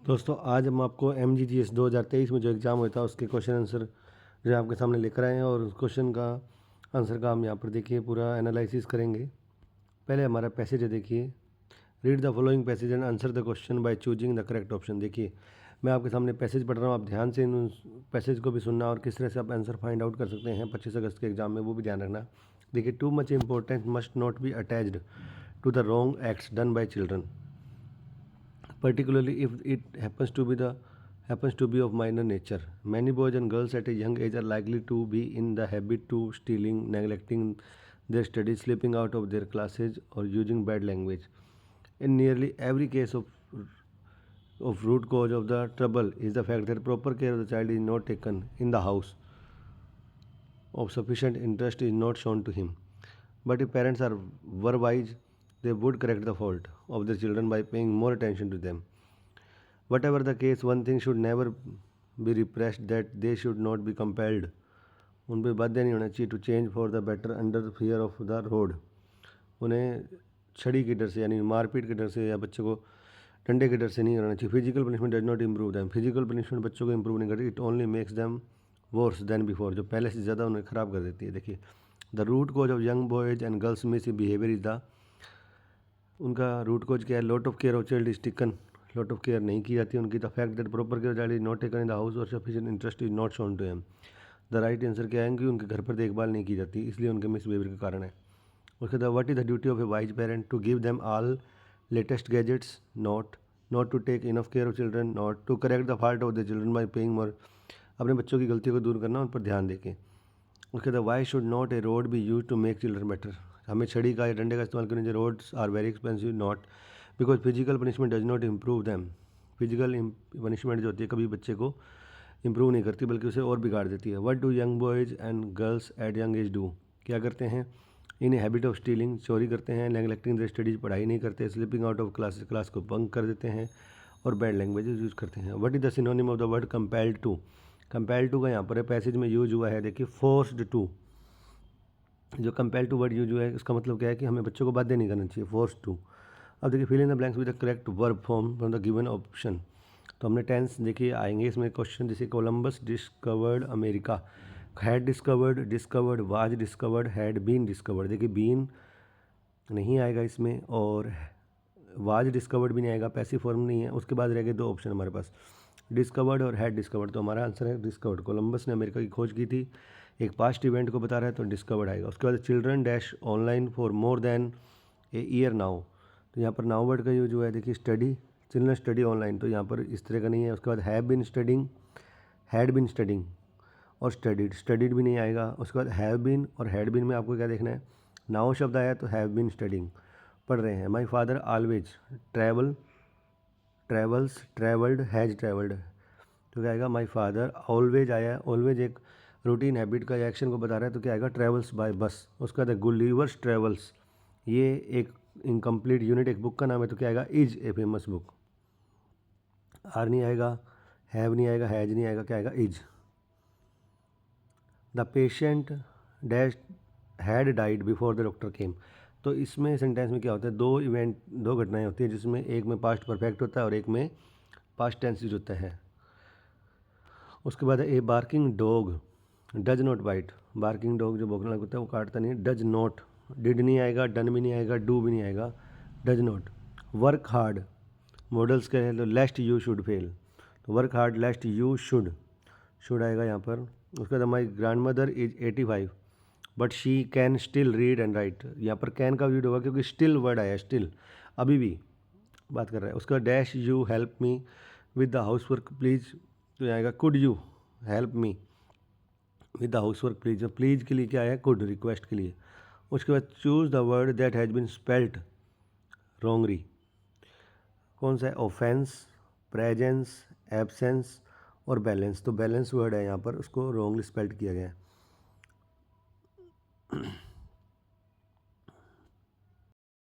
दोस्तों आज हम आपको MGGS 2023 में जो एग्ज़ाम हुआ था उसके क्वेश्चन आंसर जो आपके सामने लेकर आए हैं और उस क्वेश्चन का आंसर का हम यहाँ पर देखिए पूरा एनालिसिस करेंगे। पहले हमारा पैसेज है, देखिए read the following passage and answer the question by choosing the correct option. देखिए मैं आपके सामने पैसेज पढ़ रहा हूँ, आप ध्यान से इन पैसेज को भी सुनना और किस तरह से आप आंसर फाइंड आउट कर सकते हैं 25 अगस्त के एग्जाम में, वो भी ध्यान रखना। देखिए, too much importance must not be attached to the wrong acts done by children, particularly if it happens to be of minor nature. Many boys and girls at a young age are likely to be in the habit to stealing, neglecting their studies, slipping out of their classes, or using bad language. In nearly every case of root cause of the trouble is the fact that proper care of the child is not taken in the house, of sufficient interest is not shown to him. But if parents were wise, they would correct the fault of their children by paying more attention to them. Whatever the case, one thing should never be repressed, that they should not be compelled. उन पर बाध्य नहीं होना चाहिए to change for the better under fear of the rod. उन्हें छड़ी के डर से यानी मारपीट के डर से या बच्चे को डंडे के डर से नहीं करना चाहिए। Physical punishment does not improve them. Physical punishment बच्चों को इम्प्रूव नहीं करती, it only makes them worse than before, जो पहले से ज़्यादा उन्हें ख़राब कर देती है। देखिए, the root cause of young boys and girls misbehaviour is the, उनका रूट कोज क्या है? Lot of care of child is taken, lot of care नहीं की जाती उनकी। The fact that proper care child is not taken in the house और sufficient interest is not shown to him. The right answer क्या है कि उनके घर पर देखभाल नहीं की जाती, इसलिए उनके मिस बिहेवियर के कारण है। उसके बाद what is the duty of a wise parent? To give them all latest gadgets, not to take enough care of children, not to correct the fault of the children by paying more, अपने बच्चों की गलतियों को दूर करना, उन पर ध्यान देके। उसके बाद why should not a rod be use to make children better? हमें छड़ी का या डंडे का इस्तेमाल करने चाहिए। Rods are very expensive, not because physical punishment does not improve them. Physical punishment जो होती है कभी बच्चे को इम्प्रूव नहीं करती बल्कि उसे और बिगाड़ देती है। What do young boys and girls eight young age do? क्या करते हैं? इन हैबिट ऑफ स्टीलिंग, चोरी करते हैं। नेगलेक्टिंग देयर स्टडीज, पढ़ाई नहीं करते। Slipping out of classes, class को बंक कर देते हैं। और बैड लैंग्वेज यूज़ करते हैं। What is the synonym of the word compelled to? Compelled to का यहाँ पर पैसेज में यूज हुआ है, देखिए फोर्स्ड टू। जो कंपेल टू वर्ड यूज हुआ है उसका मतलब क्या है कि हमें बच्चों को बाध्य नहीं करना चाहिए, फोर्स टू। अब देखिए, fill in the blanks with the correct verb form from the given option. तो हमने टेंस देखिए आएंगे इसमें क्वेश्चन, जैसे Columbus discovered America, had discovered, discovered, was discovered, had been discovered. देखिए बीन नहीं आएगा इसमें और वाज डिस्कवर्ड भी नहीं आएगा, पैसिव फॉर्म नहीं है। उसके बाद रह गए दो ऑप्शन हमारे पास, डिस्कवर्ड और हैड डिस्कवर्ड। तो हमारा आंसर है डिस्कवर्ड। कोलंबस ने अमेरिका की खोज की थी, एक पास्ट इवेंट को बता रहा है तो डिस्कवर्ड आएगा। उसके बाद children dash online for more than a year now, तो यहाँ पर नाउ वर्ड का यूज हुआ है। देखिए स्टडी, चिल्ड्रन स्टडी ऑनलाइन, तो यहाँ पर इस तरह का नहीं है। उसके बाद have been studying, had been studying और स्टडीड, स्टडीड भी नहीं आएगा। उसके बाद हैव बिन और हैड बिन में आपको क्या देखना है? नाउ शब्द आया तो हैव बिन स्टडिंग, पढ़ रहे हैं। My father always travel, travels, travelled, has travelled, तो क्या आएगा? My father. ऑलवेज आया, ऑलवेज एक रूटीन हैबिट का एक्शन को बता रहा है तो क्या आएगा? ट्रैवल्स बाय बस। उसका बाद गुलिवर्स ट्रैवल्स, ये एक इनकम्प्लीट यूनिट एक बुक का नाम है तो क्या आएगा? Is a famous book. Are नहीं आएगा, हैव नहीं आएगा, हैज नहीं आएगा, क्या आएगा? Is. The patient dash had died before the doctor केम, तो इसमें सेंटेंस में क्या होता है? दो घटनाएं होती है जिसमें एक में पास्ट परफेक्ट होता है और एक में पास्ट टेंस यूज होता है। उसके बाद a barking dog does not bite, barking dog जो भौंकने लगता है वो काटता नहीं है। डज नॉट, डिड नहीं आएगा, डन भी नहीं आएगा, डू भी नहीं आएगा, does not. Work hard, models क्या है? तो लेस्ट यू शुड फेल, तो वर्क हार्ड लेस्ट यू शुड आएगा यहाँ पर। उसके बाद my grand mother is 85 but she can still read and right, यहाँ पर कैन का यूज होगा क्योंकि स्टिल वर्ड आया, स्टिल अभी भी बात कर रहा है। उसका dash you help me with the house work please, तो यहाँ आएगा could you help me with the house work please. Please के लिए क्या है? कुड, रिक्वेस्ट के लिए। उसके बाद choose the word that has been spelled wrongly, कौन सा है? ऑफेंस, प्रेजेंस, एब्सेंस और बैलेंस। तो बैलेंस वर्ड है यहाँ पर, उसको रॉन्गली स्पेल्ड किया गया है।